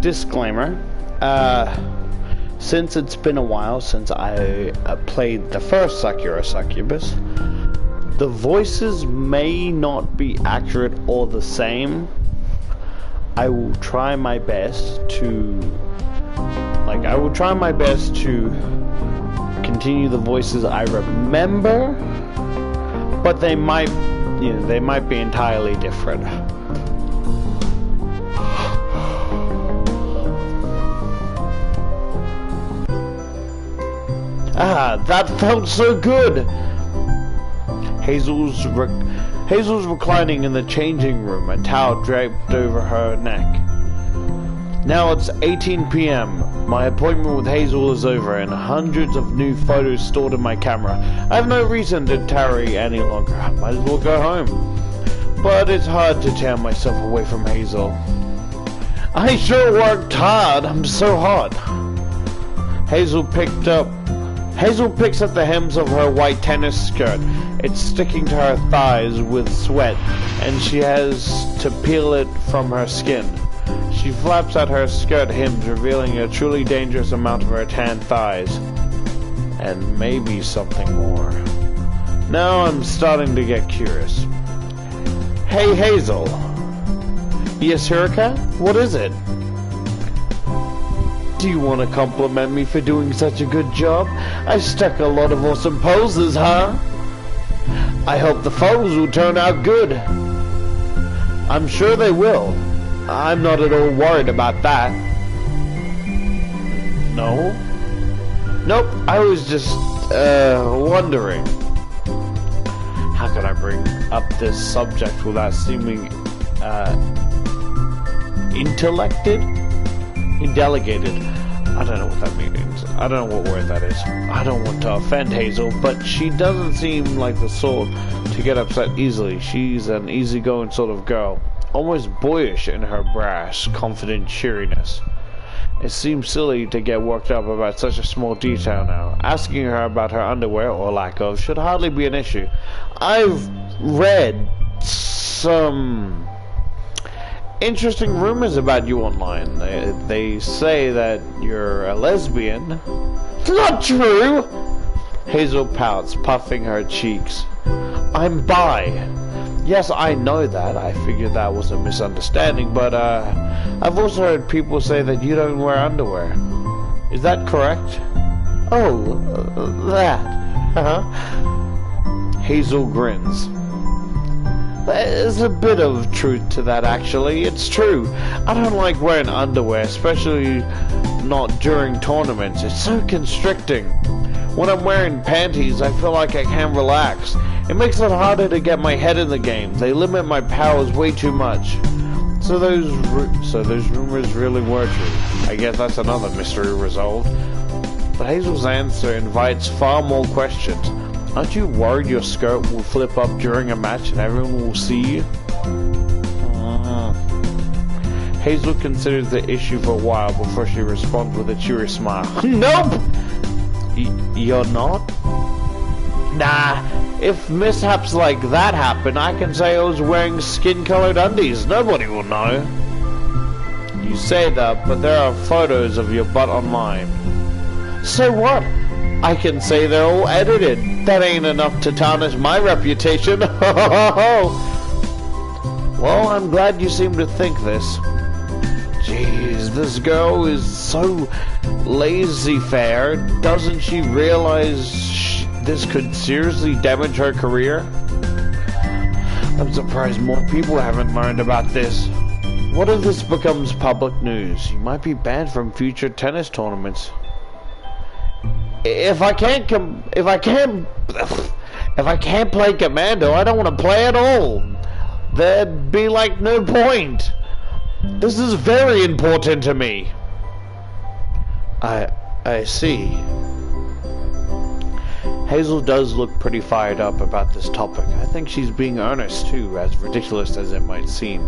disclaimer. Since it's been a while since I played the first Sakura Succubus, the voices may not be accurate or the same. I will try my best to continue the voices I remember, but they might be entirely different. Ah, that felt so good! Hazel's reclining in the changing room, a towel draped over her neck. Now it's 18 p.m. My appointment with Hazel is over, and hundreds of new photos stored in my camera. I have no reason to tarry any longer. I might as well go home. But it's hard to tear myself away from Hazel. I sure worked hard. I'm so hot. Hazel picks up the hems of her white tennis skirt. It's sticking to her thighs with sweat, and she has to peel it from her skin. She flaps at her skirt hems, revealing a truly dangerous amount of her tan thighs. And maybe something more. Now I'm starting to get curious. Hey, Hazel. Yes, Hirika? What is it? Do you want to compliment me for doing such a good job? I stuck a lot of awesome poses, huh? I hope the photos will turn out good. I'm sure they will. I'm not at all worried about that. No? Nope, I was just, wondering. How can I bring up this subject without seeming, indelegated? I don't know what that means. I don't know what word that is. I don't want to offend Hazel, but she doesn't seem like the sort to get upset easily. She's an easygoing sort of girl, almost boyish in her brash, confident cheeriness. It seems silly to get worked up about such a small detail now. Asking her about her underwear, or lack of, should hardly be an issue. I've read some interesting rumors about you online. They say that you're a lesbian. It's not true! Hazel pouts, puffing her cheeks. I'm bi. Yes, I know that. I figured that was a misunderstanding, but I've also heard people say that you don't wear underwear. Is that correct? Oh, that. Hazel grins. There's a bit of truth to that, actually. It's true. I don't like wearing underwear, especially not during tournaments. It's so constricting. When I'm wearing panties, I feel like I can't relax. It makes it harder to get my head in the game. They limit my powers way too much. So those rumors really were true. I guess that's another mystery resolved. But Hazel's answer invites far more questions. Aren't you worried your skirt will flip up during a match and everyone will see you? Hazel considers the issue for a while before she responds with a cheery smile. Nope! You're not? Nah, if mishaps like that happen, I can say I was wearing skin-colored undies. Nobody will know. You say that, but there are photos of your butt online. So what? I can say they're all edited. That ain't enough to tarnish my reputation. Well, I'm glad you seem to think this. Jeez, this girl is so laissez-faire. Doesn't she realize this could seriously damage her career? I'm surprised more people haven't learned about this. What if this becomes public news? You might be banned from future tennis tournaments. If I can't play Commando, I don't want to play at all. There'd be like no point. This is very important to me. I see. Hazel does look pretty fired up about this topic. I think she's being earnest too, as ridiculous as it might seem.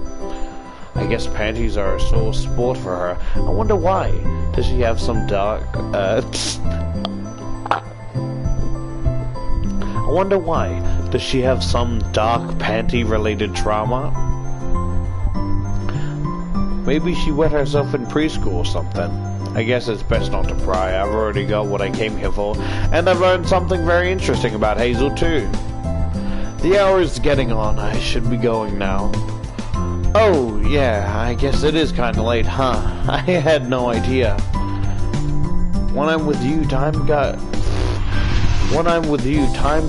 I guess panties are a sore sport for her. I wonder why. Does she have some dark, I wonder why. Does she have some dark panty-related trauma? Maybe she wet herself in preschool or something. I guess it's best not to pry. I've already got what I came here for, and I've learned something very interesting about Hazel too. The hour is getting on. I should be going now. Oh, yeah, I guess it is kinda late, huh? I had no idea. When I'm with you, time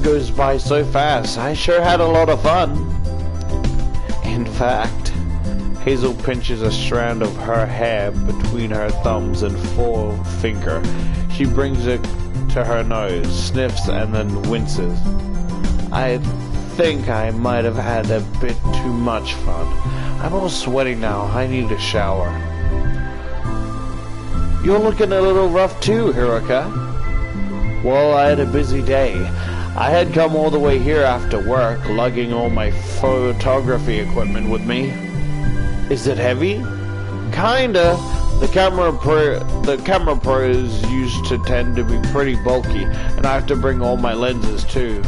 goes by so fast. I sure had a lot of fun. In fact, Hazel pinches a strand of her hair between her thumbs and forefinger. She brings it to her nose, sniffs, and then winces. I think I might have had a bit too much fun. I'm all sweaty now. I need a shower. You're looking a little rough too, Hiroka. Well, I had a busy day. I had come all the way here after work, lugging all my photography equipment with me. Is it heavy? Kinda. The camera pros used to tend to be pretty bulky, and I have to bring all my lenses too.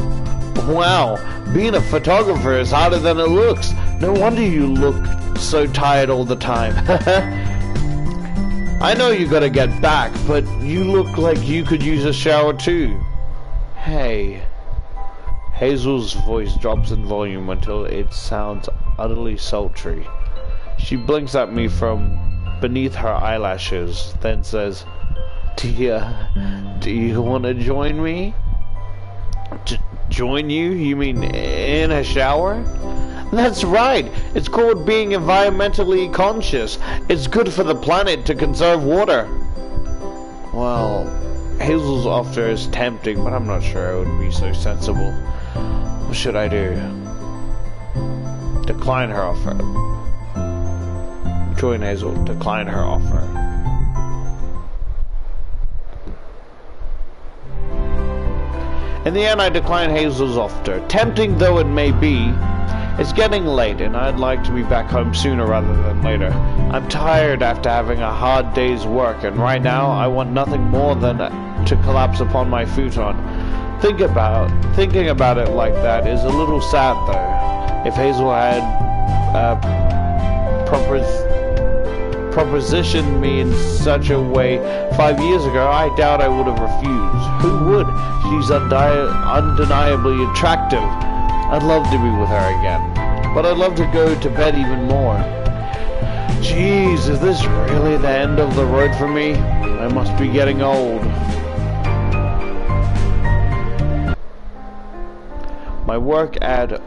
Wow, being a photographer is harder than it looks. No wonder you look so tired all the time. I know you gotta get back, but you look like you could use a shower too. Hey. Hazel's voice drops in volume until it sounds utterly sultry. She blinks at me from beneath her eyelashes, then says, Do you want to join me? Join you? You mean in a shower? That's right. It's called being environmentally conscious. It's good for the planet to conserve water. Well, Hazel's offer is tempting, but I'm not sure it would be so sensible. What should I do? Decline her offer. Join Hazel. Decline her offer. In the end, I decline Hazel's offer. Tempting though it may be, it's getting late and I'd like to be back home sooner rather than later. I'm tired after having a hard day's work, and right now I want nothing more than to collapse upon my futon. Thinking about it like that is a little sad though. If Hazel had propositioned me in such a way 5 years ago, I doubt I would have refused. Who would? She's undeniably attractive. I'd love to be with her again, but I'd love to go to bed even more. Jeez, is this really the end of the road for me? I must be getting old. My work at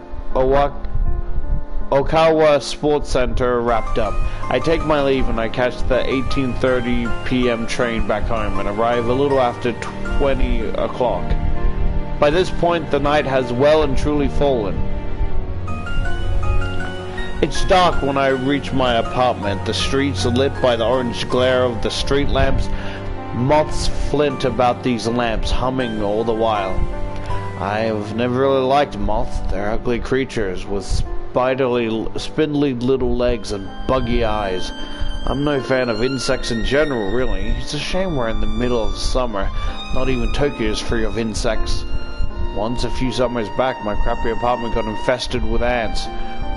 Okawa Sports Center wrapped up. I take my leave and I catch the 18:30 p.m. train back home and arrive a little after 20 o'clock. By this point, the night has well and truly fallen. It's dark when I reach my apartment. The streets are lit by the orange glare of the street lamps. Moths flint about these lamps, humming all the while. I've never really liked moths. They're ugly creatures with spindly little legs and buggy eyes. I'm no fan of insects in general, really. It's a shame we're in the middle of summer. Not even Tokyo is free of insects. Once, a few summers back, my crappy apartment got infested with ants.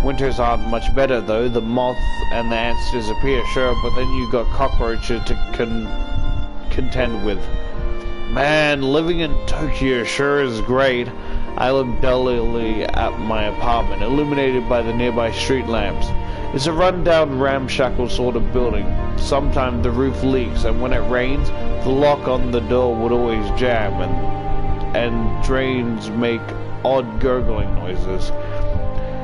Winters aren't much better, though. The moth and the ants disappear, sure, but then you got cockroaches to contend with. Man, living in Tokyo sure is great. I look dully at my apartment, illuminated by the nearby street lamps. It's a run-down, ramshackle sort of building. Sometimes the roof leaks, and when it rains, the lock on the door would always jam, and drains make odd gurgling noises.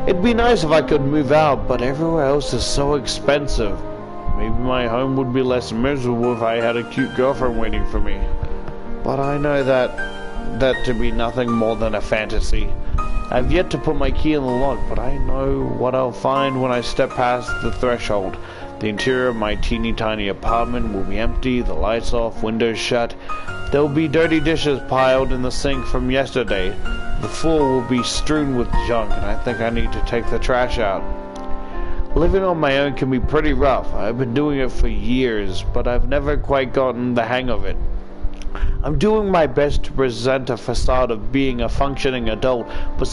It'd be nice if I could move out, but everywhere else is so expensive. Maybe my home would be less miserable if I had a cute girlfriend waiting for me. But I know that to be nothing more than a fantasy. I've yet to put my key in the lock, but I know what I'll find when I step past the threshold. The interior of my teeny tiny apartment will be empty, the lights off, windows shut. There'll be dirty dishes piled in the sink from yesterday. The floor will be strewn with junk, and I think I need to take the trash out. Living on my own can be pretty rough. I've been doing it for years, but I've never quite gotten the hang of it. I'm doing my best to present a facade of being a functioning adult, but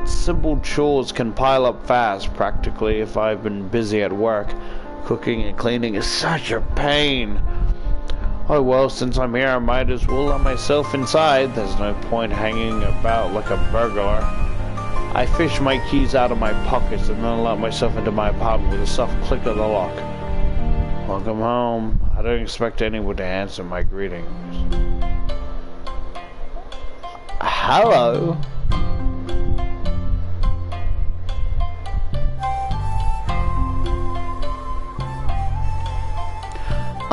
simple chores can pile up fast, practically, if I've been busy at work. Cooking and cleaning is such a pain. Oh well, since I'm here, I might as well let myself inside. There's no point hanging about like a burglar. I fish my keys out of my pockets and then let myself into my apartment with a soft click of the lock. Welcome home. I don't expect anyone to answer my greetings. Hello?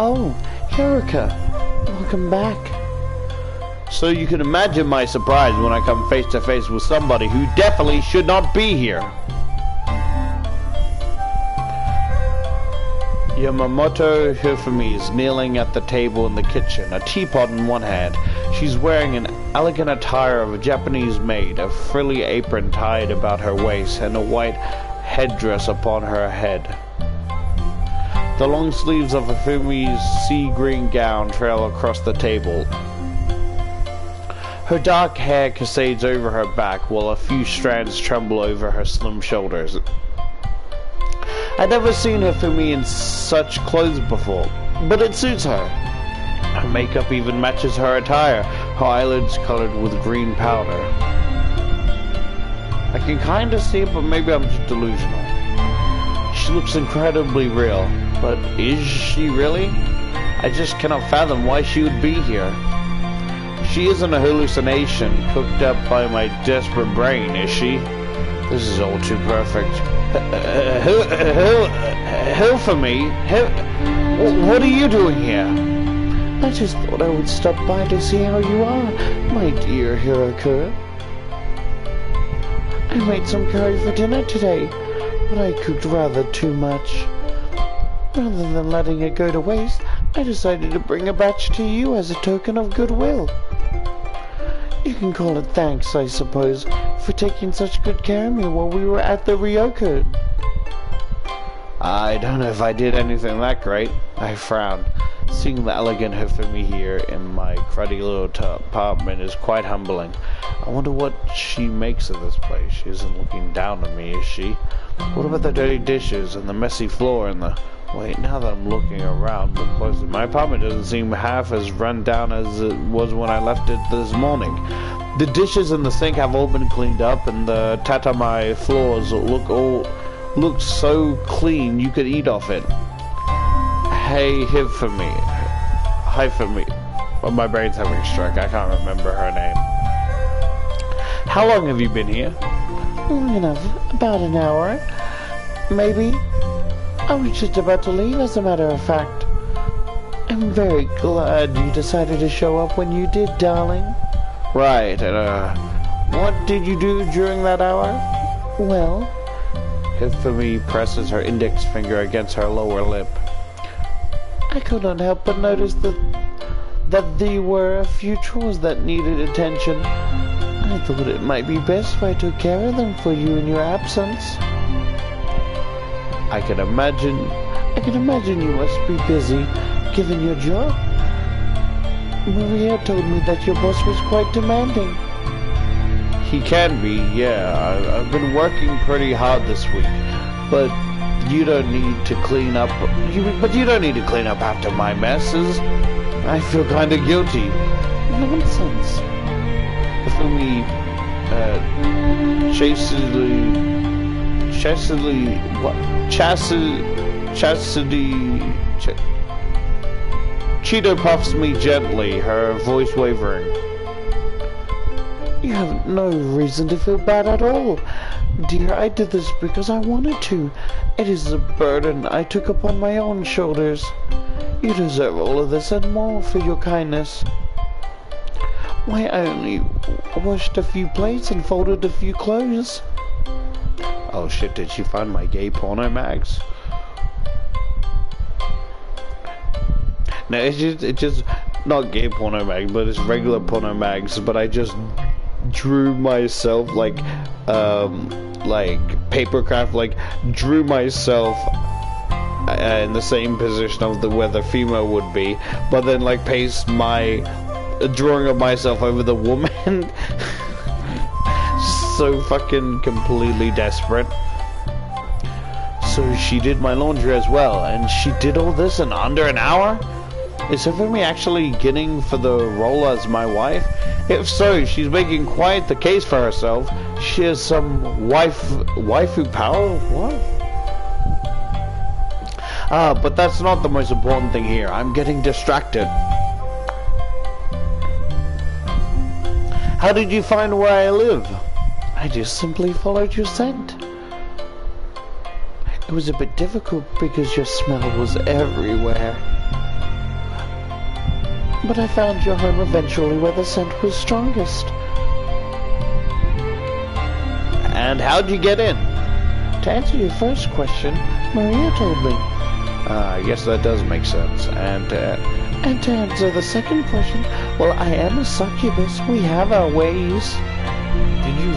Oh, Hirika. Welcome back. So you can imagine my surprise when I come face to face with somebody who definitely should not be here. Yamamoto Hifumi is kneeling at the table in the kitchen, a teapot in one hand. She's wearing an elegant attire of a Japanese maid, a frilly apron tied about her waist, and a white headdress upon her head. The long sleeves of Hifumi's sea green gown trail across the table. Her dark hair cascades over her back, while a few strands tremble over her slim shoulders. I'd never seen Hifumi in such clothes before, but it suits her. Her makeup even matches her attire, her eyelids colored with green powder. I can kinda see it, but maybe I'm just delusional. She looks incredibly real, but is she really? I just cannot fathom why she would be here. She isn't a hallucination cooked up by my desperate brain, is she? This is all too perfect. Hifumi? What are you doing here? I just thought I would stop by to see how you are, my dear Hiroko. I made some curry for dinner today, but I cooked rather too much. Rather than letting it go to waste, I decided to bring a batch to you as a token of goodwill. You can call it thanks, I suppose, for taking such good care of me while we were at the Ryoko. I don't know if I did anything that great. I frowned. Seeing the elegant Hifumi here in my cruddy little apartment is quite humbling. I wonder what she makes of this place. She isn't looking down on me, is she? What about the dirty dishes and the messy floor and the... Wait, now that I'm looking around more closely, my apartment doesn't seem half as run down as it was when I left it this morning. The dishes in the sink have all been cleaned up, and the tatami floors look so clean you could eat off it. Hey, Hifumi. Hi, Hifumi. Well, my brain's having a stroke. I can't remember her name. How long have you been here? Long enough. About an hour. Maybe. I was just about to leave, as a matter of fact. I'm very glad you decided to show up when you did, darling. Right, what did you do during that hour? Well... Hifumi presses her index finger against her lower lip. I could not help but notice that there were a few chores that needed attention. I thought it might be best if I took care of them for you in your absence. I can imagine you must be busy, given your job. Maria told me that your boss was quite demanding. He can be, yeah. I've been working pretty hard this week, but you don't need to clean up. You don't need to clean up after my messes. I feel kind of guilty. Nonsense. Hifumi, Cheeto puffs me gently, her voice wavering. You have no reason to feel bad at all. Dear, I did this because I wanted to. It is a burden I took upon my own shoulders. You deserve all of this and more for your kindness. Why, I only washed a few plates and folded a few clothes. Oh shit, did she find my gay porno mags? No, it's just not gay porno mag, but it's regular porno mags, but I just drew myself like papercraft, like drew myself in the same position of where the female would be, but then like paste my drawing of myself over the woman. So fucking completely desperate. So she did my laundry as well, and she did all this in under an hour? Is Hifumi actually getting for the role as my wife? If so, she's making quite the case for herself. She has some waifu power? What? But that's not the most important thing here. I'm getting distracted. How did you find where I live? I just simply followed your scent. It was a bit difficult because your smell was everywhere. But I found your home eventually where the scent was strongest. And how'd you get in? To answer your first question, Maria told me. I guess that does make sense. And to answer the second question, well, I am a succubus. We have our ways. Did you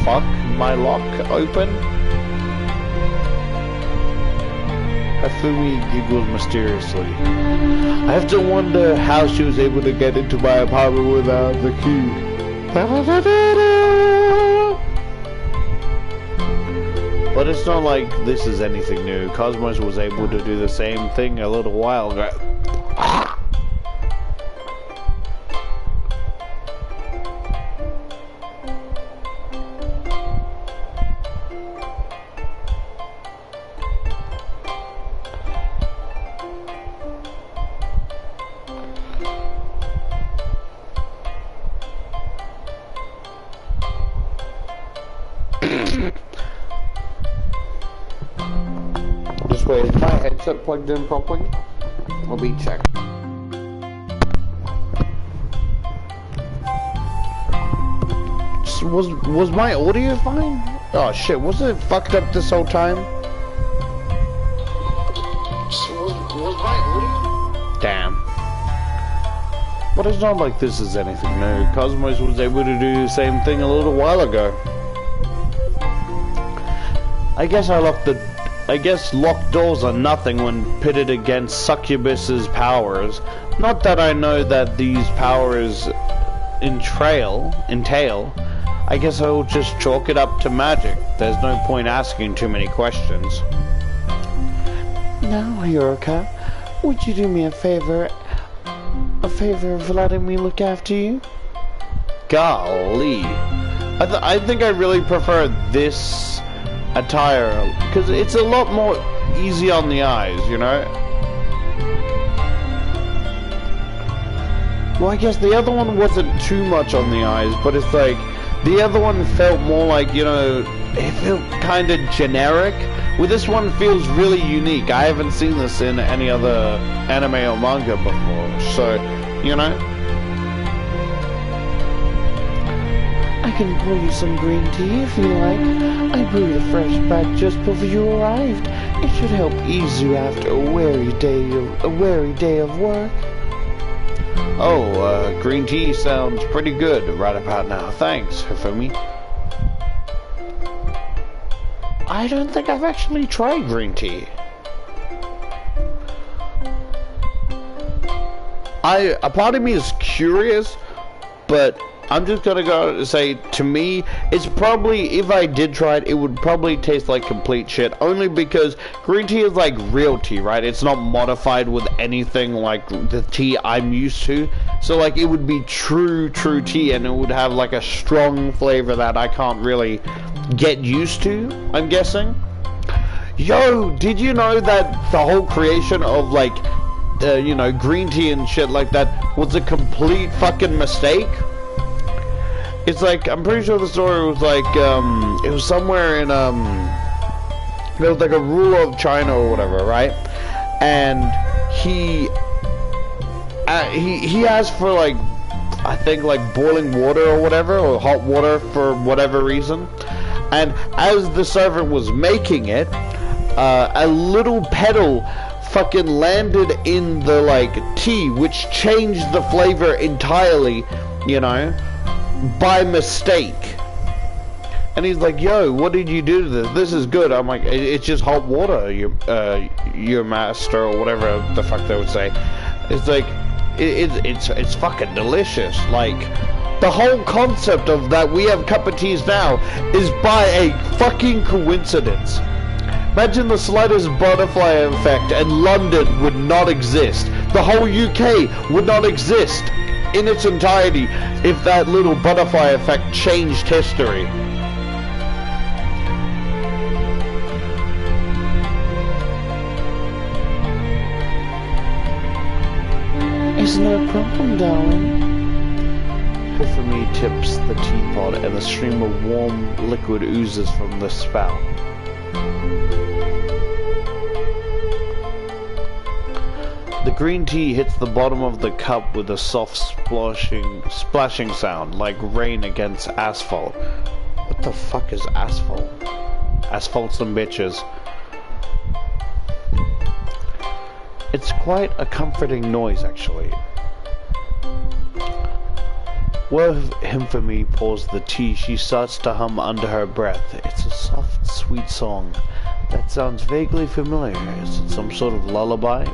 fuck my lock open? Hifumi giggled mysteriously. I have to wonder how she was able to get into my apartment without the key. But it's not like this is anything new. Cosmos was able to do the same thing a little while ago. Just wait, is my headset plugged in properly? Let me check. Was my audio fine? Oh shit, wasn't it fucked up this whole time? Was my audio? Damn. But it's not like this is anything new. Cosmos was able to do the same thing a little while ago. I guess locked doors are nothing when pitted against Succubus's powers. Not that I know that these powers entail. I guess I will just chalk it up to magic. There's no point asking too many questions. Now, Hiroka, would you do me a favor of letting me look after you? Golly. I think I really prefer this attire, because it's a lot more easy on the eyes, you know? Well, I guess the other one wasn't too much on the eyes, but it's like, the other one felt more like, you know, it felt kind of generic. Well, this one feels really unique. I haven't seen this in any other anime or manga before, so, you know? I can pour you some green tea if you like. I brewed a fresh batch just before you arrived. It should help ease you after a weary day of work. Oh, green tea sounds pretty good right about now. Thanks, Hifumi. I don't think I've actually tried green tea. A part of me is curious, but I'm just gonna go say, to me, it's probably, if I did try it, it would probably taste like complete shit, only because green tea is like real tea, right? It's not modified with anything like the tea I'm used to, so like it would be true tea, and it would have like a strong flavor that I can't really get used to, I'm guessing. Yo, did you know that the whole creation of like, you know, green tea and shit like that was a complete fucking mistake? It's like, I'm pretty sure the story was like, it was somewhere in, there was like a ruler of China or whatever, right? And he asked for like, I think like boiling water or whatever, or hot water for whatever reason. And as the servant was making it, a little petal fucking landed in the like tea, which changed the flavor entirely, you know, by mistake. And he's like, yo, what did you do to this? This is good. I'm like, it's just hot water, your master, or whatever the fuck they would say. It's like, it's fucking delicious. Like, the whole concept of that we have cup of teas now is by a fucking coincidence. Imagine the slightest butterfly effect and London would not exist. The whole UK would not exist in its entirety if that little butterfly effect changed history. Isn't there a problem, darling? Tiffany tips the teapot and a stream of warm liquid oozes from the spout. The green tea hits the bottom of the cup with a soft splashing sound, like rain against asphalt. What the fuck is asphalt? Asphalt some bitches. It's quite a comforting noise, actually. While Infamy pours the tea, she starts to hum under her breath. It's a soft, sweet song. That sounds vaguely familiar. Is it some sort of lullaby?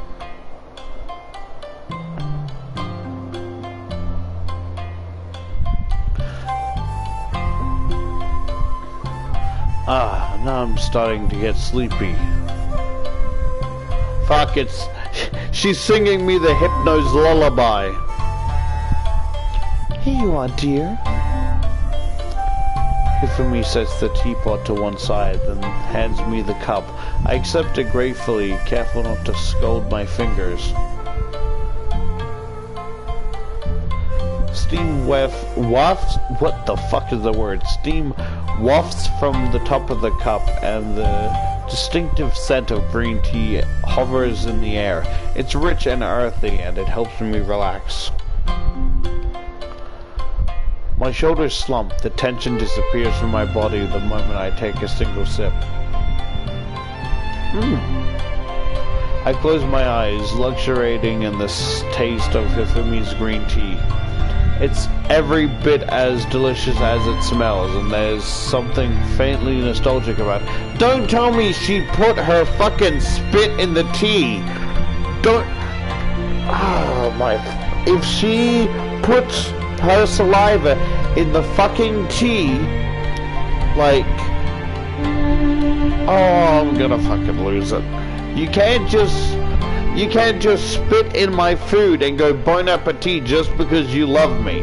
Ah, now I'm starting to get sleepy. Fuck, she's singing me the Hypno's lullaby. Here you are, dear. Hifumi sets the teapot to one side, then hands me the cup. I accept it gratefully, careful not to scald my fingers. Steam wafts, what the fuck is the word? Steam wafts from the top of the cup, and the distinctive scent of green tea hovers in the air. It's rich and earthy, and it helps me relax. My shoulders slump, the tension disappears from my body the moment I take a single sip. I close my eyes, luxuriating in the taste of Hifumi's green tea. It's every bit as delicious as it smells, and there's something faintly nostalgic about it. Don't tell me she put her fucking spit in the tea! Don't... Oh my... If she puts her saliva in the fucking tea, like... Oh, I'm gonna fucking lose it. You can't just spit in my food and go bon appetit just because you love me.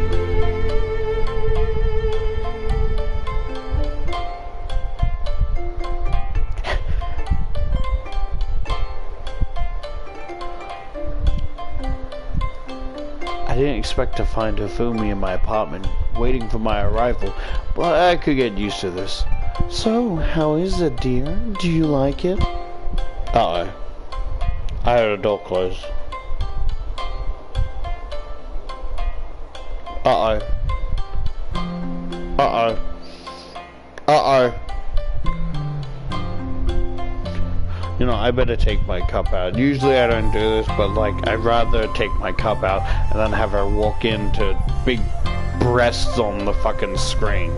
I didn't expect to find Hifumi in my apartment, waiting for my arrival, but I could get used to this. So, how is it, dear? Do you like it? Uh-oh. I heard a door close. Uh-oh. Uh-oh. Uh-oh. You know, I better take my cup out. Usually I don't do this, but like, I'd rather take my cup out and then have her walk into big breasts on the fucking screen.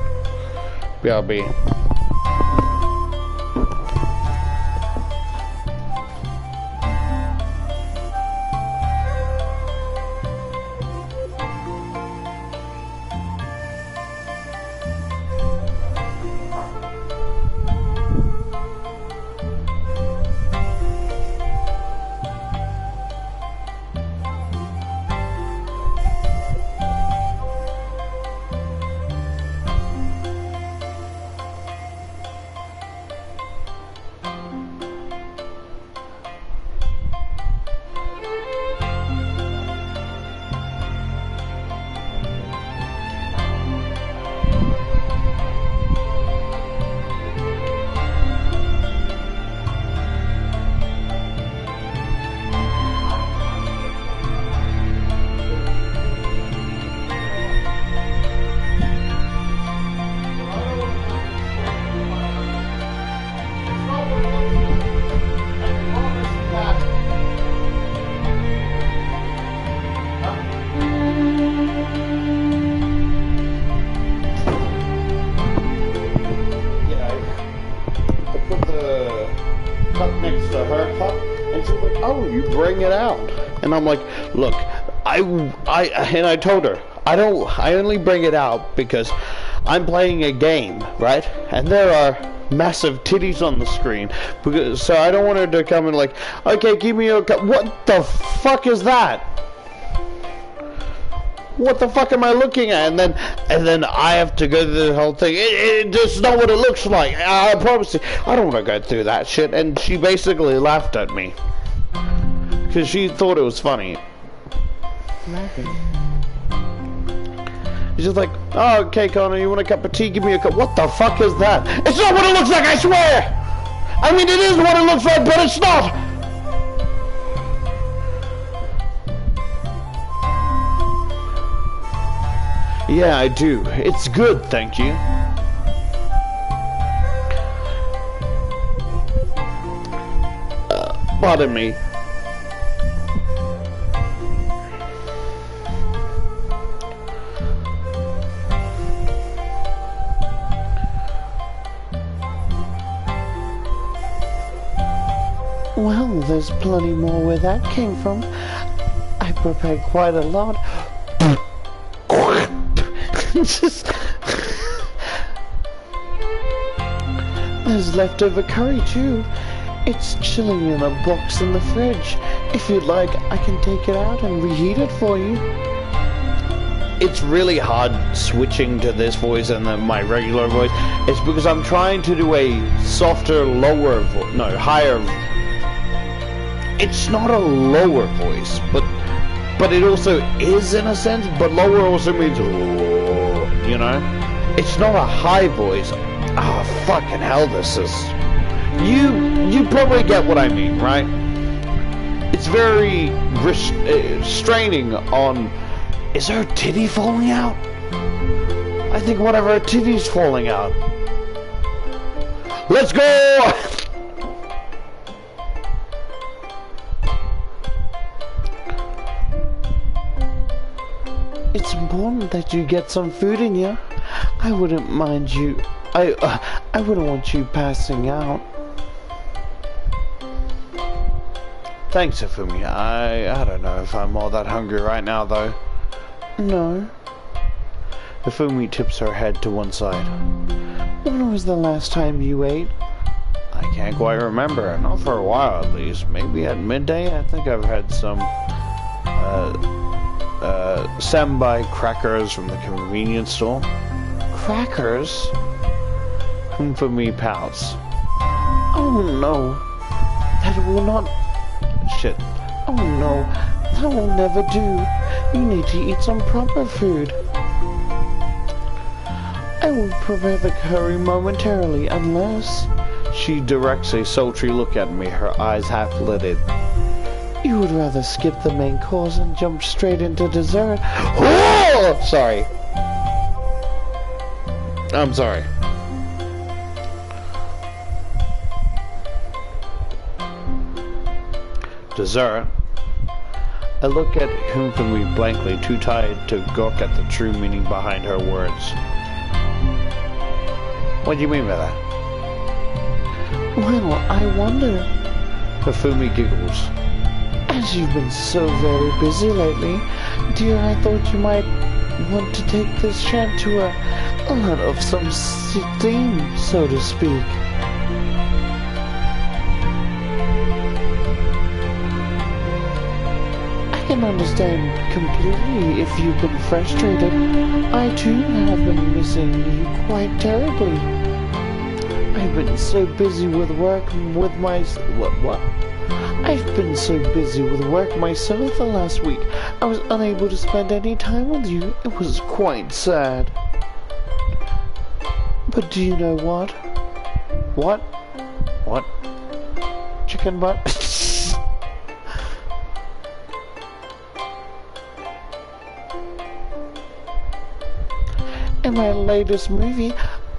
BRB. And I'm like, look, I told her, I only bring it out because I'm playing a game, right? And there are massive titties on the screen. So I don't want her to come and like, okay, give me your cup. What the fuck is that? What the fuck am I looking at? And then I have to go through the whole thing. It's not what it looks like. I promise you. I don't want to go through that shit. And she basically laughed at me. Because she thought it was funny. Laughing. She's just like, oh, okay, Connor, you want a cup of tea? Give me a cup. What the fuck is that? It's not what it looks like, I swear! I mean, it is what it looks like, but it's not! Yeah, I do. It's good, thank you. Pardon me. Well, there's plenty more where that came from. I prepared quite a lot. There's leftover curry too. It's chilling in a box in the fridge. If you'd like, I can take it out and reheat it for you. It's really hard switching to this voice and then my regular voice. It's because I'm trying to do a softer, lower voice. No, higher. It's not a lower voice, but it also is in a sense. But lower also means, you know, it's not a high voice. Oh, fucking hell, this is. You probably get what I mean, right? It's very straining on. Is her titty falling out? I think one of her titty's falling out. Let's go! It's important that you get some food in you. I wouldn't mind you. I wouldn't want you passing out. Thanks, Ifumi. I don't know if I'm all that hungry right now, though. No. Ifumi tips her head to one side. When was the last time you ate? I can't quite remember. Not for a while, at least. Maybe at midday? I think I've had some, Senbai crackers from the convenience store. Crackers? Ifumi pouts. Oh no. That will not... Shit. Oh no. That will never do. You need to eat some proper food. I will prepare the curry momentarily, unless... She directs a sultry look at me, her eyes half-lidded. You would rather skip the main course and jump straight into dessert. Oh! Sorry. I'm sorry. Dessert? I look at Ifumi blankly, too tired to gawk at the true meaning behind her words. What do you mean by that? Well, I wonder. Ifumi giggles. As you've been so very busy lately, dear, I thought you might want to take this chance to let off some steam, so to speak. I can understand completely if you've been frustrated. I too have been missing you quite terribly. I've been so busy with work with my... What? I've been so busy with work myself the last week, I was unable to spend any time with you. It was quite sad. But do you know what? What? What? Chicken butt? In my latest movie,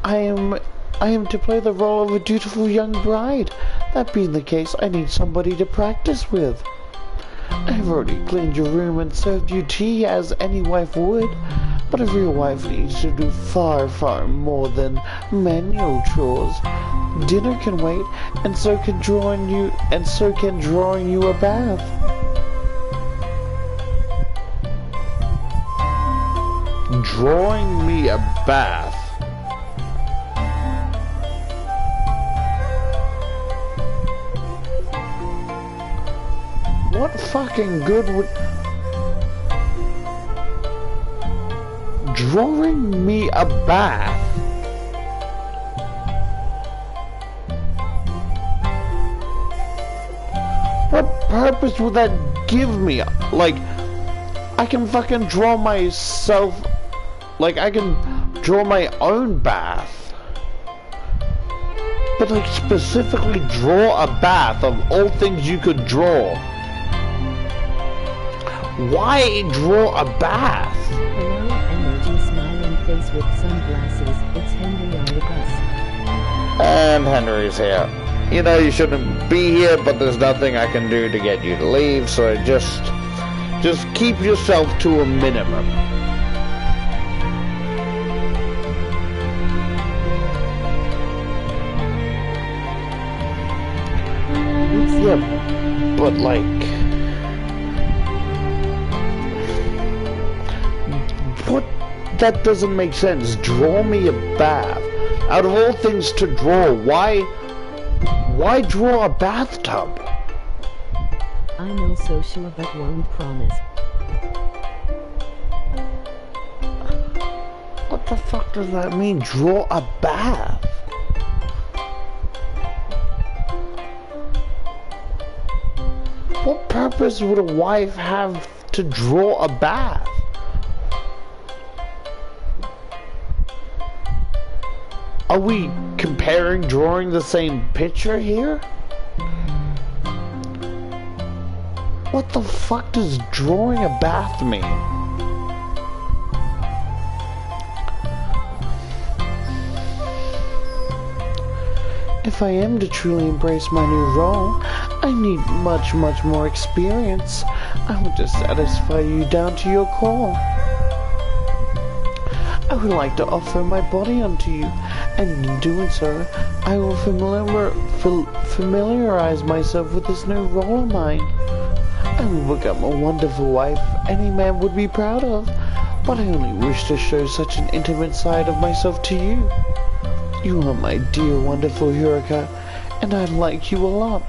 I am to play the role of a dutiful young bride. That being the case, I need somebody to practice with. I've already cleaned your room and served you tea as any wife would, but a real wife needs to do far, far more than manual chores. Dinner can wait, and so can drawing you a bath. Drawing me a bath? what fucking good would drawing me a bath? What purpose would that give me? Like, I can fucking draw myself, like, I can draw my own bath. But, like, specifically draw a bath of all things you could draw. Why draw a bath? Hello, emoji smiling face with sunglasses. It's Henry on the bus. And Henry's here. You know you shouldn't be here, but there's nothing I can do to get you to leave, so just keep yourself to a minimum. Yeah, but like, what? That doesn't make sense. Draw me a bath. Out of all things to draw, why draw a bathtub? I'm not so sure but won't promise. What the fuck does that mean? Draw a bath? What purpose would a wife have to draw a bath? Are we comparing, drawing the same picture here? What the fuck does drawing a bath mean? If I am to truly embrace my new role, I need much more experience. I want to satisfy you down to your core. I would like to offer my body unto you, and in doing so, I will familiarize myself with this new role of mine. I will become a wonderful wife any man would be proud of, but I only wish to show such an intimate side of myself to you. You are my dear, wonderful Hurika, and I like you a lot.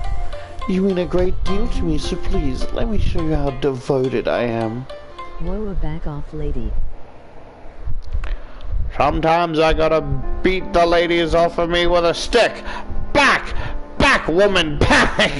You mean a great deal to me, so please, let me show you how devoted I am. Whoa, back off, lady. Sometimes I gotta beat the ladies off of me with a stick. Back! Back, woman, back!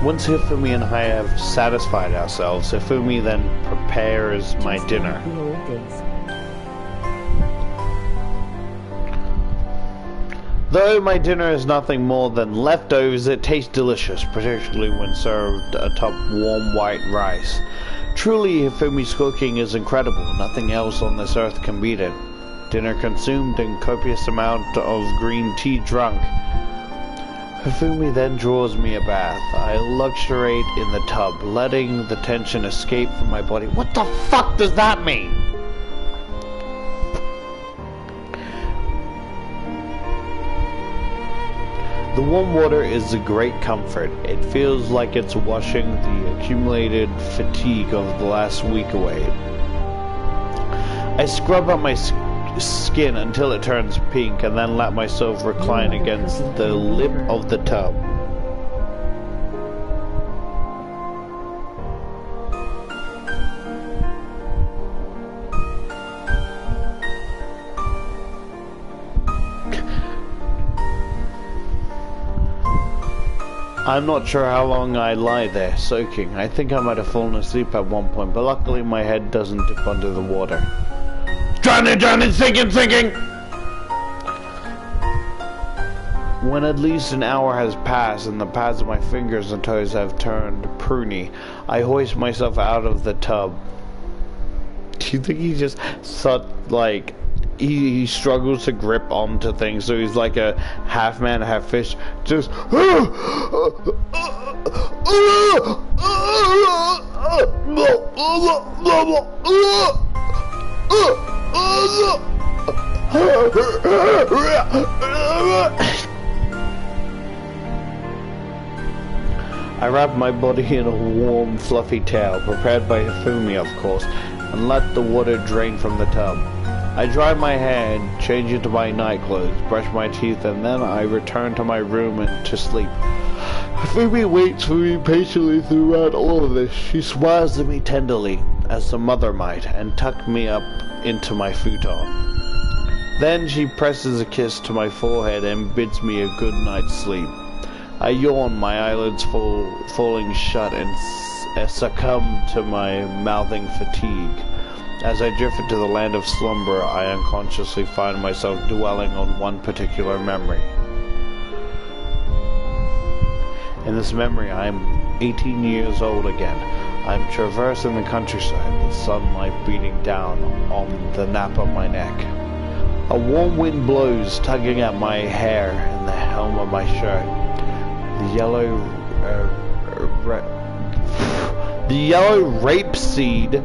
Once Hifumi and I have satisfied ourselves, Hifumi then prepares my dinner. The old days. Though my dinner is nothing more than leftovers, it tastes delicious, particularly when served atop warm white rice. Truly, Hifumi's cooking is incredible. Nothing else on this earth can beat it. Dinner consumed and copious amount of green tea drunk. Hifumi then draws me a bath. I luxuriate in the tub, letting the tension escape from my body. What the fuck does that mean? The warm water is a great comfort. It feels like it's washing the accumulated fatigue of the last week away. I scrub up my skin until it turns pink and then let myself recline against the lip of the tub. I'm not sure how long I lie there, soaking. I think I might have fallen asleep at one point, but luckily my head doesn't dip under the water. Drowning, sinking! When at least an hour has passed and the pads of my fingers and toes have turned pruny, I hoist myself out of the tub. Do you think he just he struggles to grip onto things, so he's like a half man, half fish, just I wrapped my body in a warm, fluffy towel, prepared by Hifumi, of course, and let the water drain from the tub. I dried my hair and changed into my night clothes, brushed my teeth, and then I returned to my room and to sleep. Hifumi waits for me patiently throughout all of this. She smiles at me tenderly, as a mother might, and tucked me up into my futon. Then she presses a kiss to my forehead and bids me a good night's sleep. I yawn, my eyelids falling shut, and succumb to my mouthing fatigue. As I drift into the land of slumber, I unconsciously find myself dwelling on one particular memory. In this memory, I am 18 years old again. I am traversing the countryside, the sunlight beating down on the nape of my neck. A warm wind blows, tugging at my hair and the hem of my shirt. The yellow rapeseed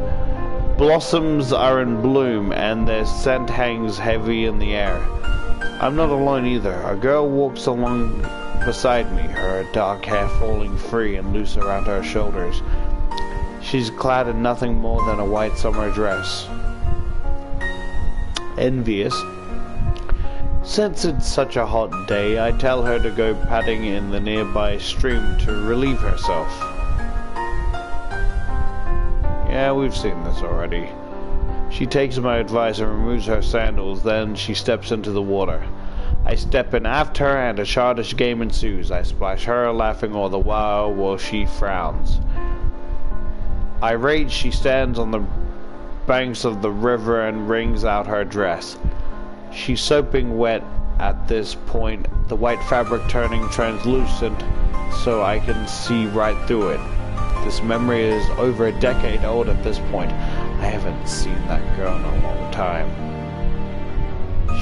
blossoms are in bloom, and their scent hangs heavy in the air. I'm not alone either. A girl walks along beside me, her dark hair falling free and loose around her shoulders. She's clad in nothing more than a white summer dress. Envious, since it's such a hot day, I tell her to go paddling in the nearby stream to relieve herself. Yeah, we've seen this already. She takes my advice and removes her sandals, then she steps into the water. I step in after her and a childish game ensues. I splash her, laughing all the while she frowns. Irate, she stands on the banks of the river and wrings out her dress. She's soaping wet at this point, the white fabric turning translucent so I can see right through it. This memory is over a decade old at this point. I haven't seen that girl in a long time.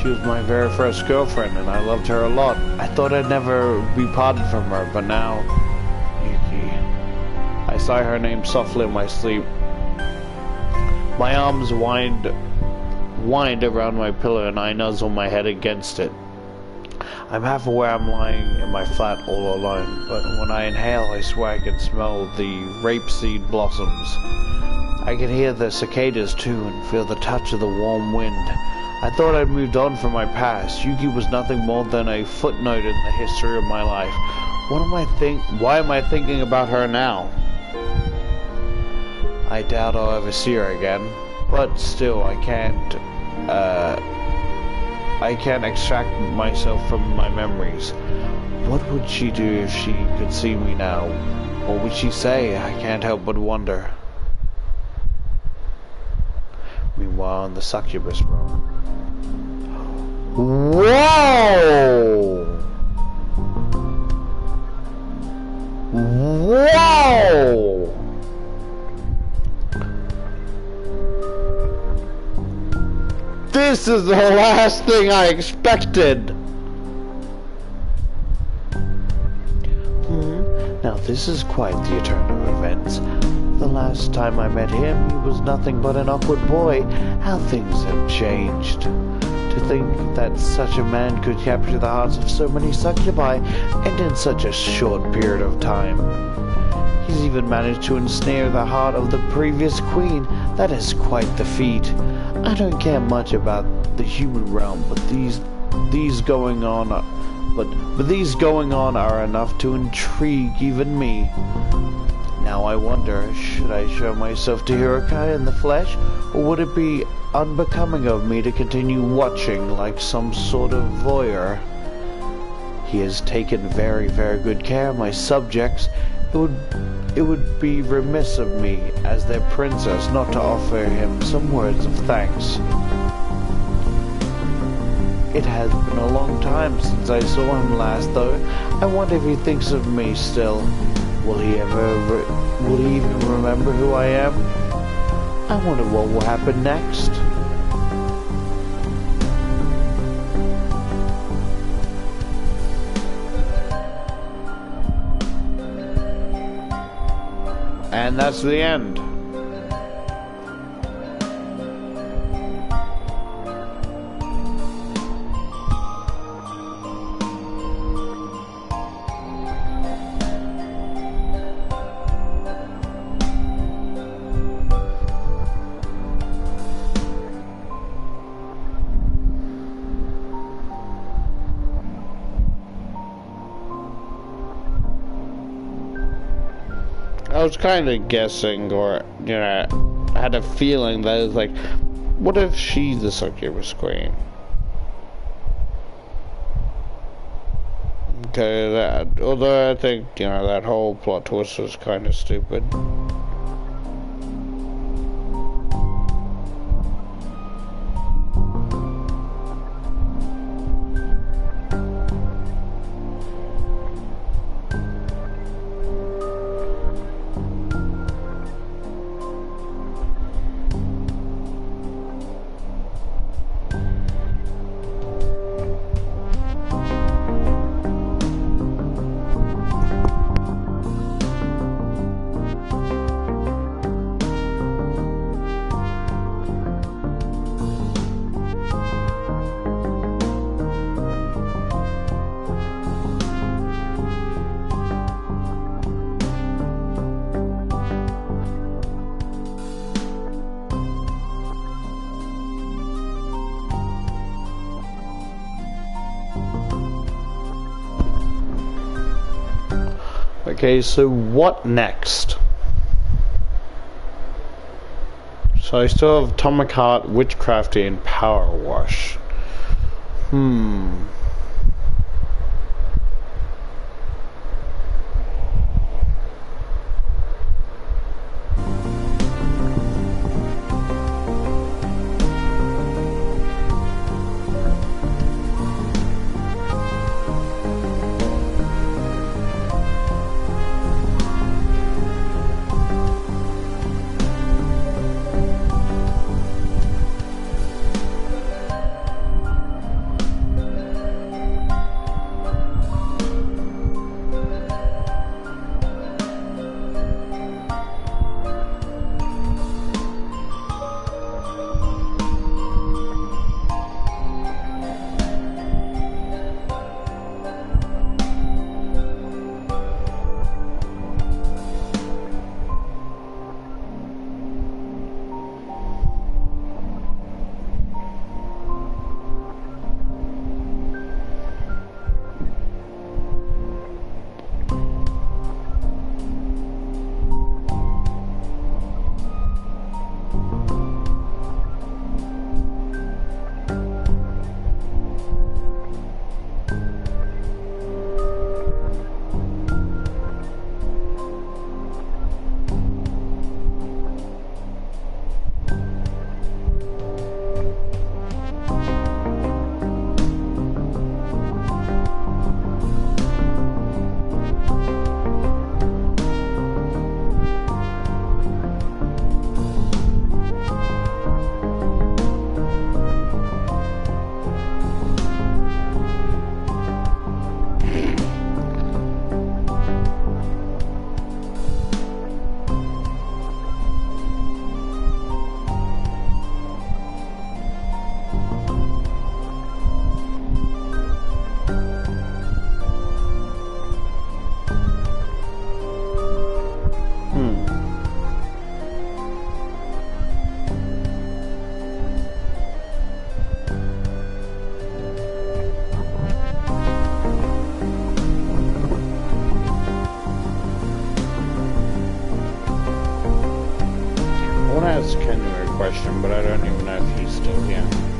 She was my very first girlfriend, and I loved her a lot. I thought I'd never be parted from her, but now... Yuki. I sigh her name softly in my sleep. My arms wind around my pillow, and I nuzzle my head against it. I'm half aware I'm lying in my flat all alone, but when I inhale, I swear I can smell the rapeseed blossoms. I can hear the cicadas too, and feel the touch of the warm wind. I thought I'd moved on from my past. Yuki was nothing more than a footnote in the history of my life. Why am I thinking about her now? I doubt I'll ever see her again, but still I can't extract myself from my memories. What would she do if she could see me now? What would she say? I can't help but wonder. Meanwhile, in the Succubus room. Whoa! Whoa! This is the last thing I expected! Now this is quite the turn of events. The last time I met him, he was nothing but an awkward boy. How things have changed. To think that such a man could capture the hearts of so many succubi, and in such a short period of time. He's even managed to ensnare the heart of the previous queen. That is quite the feat. I don't care much about the human realm, but these going on are enough to intrigue even me. Now I wonder, should I show myself to Hirokai in the flesh, or would it be unbecoming of me to continue watching like some sort of voyeur? He has taken very, very good care of my subjects. It would be remiss of me, as their princess, not to offer him some words of thanks. It has been a long time since I saw him last, though. I wonder if he thinks of me still. Will he even remember who I am? I wonder what will happen next. And that's the end. was kind of guessing, or, you know, I had a feeling that it was like, what if she's the Succubus Queen? Okay, although I think, you know, that whole plot twist was kind of stupid. Okay, so what next? So I still have Atomic Heart, Witchcrafty, and Power Wash. Ask Henry a question, but I don't even know if he's still here.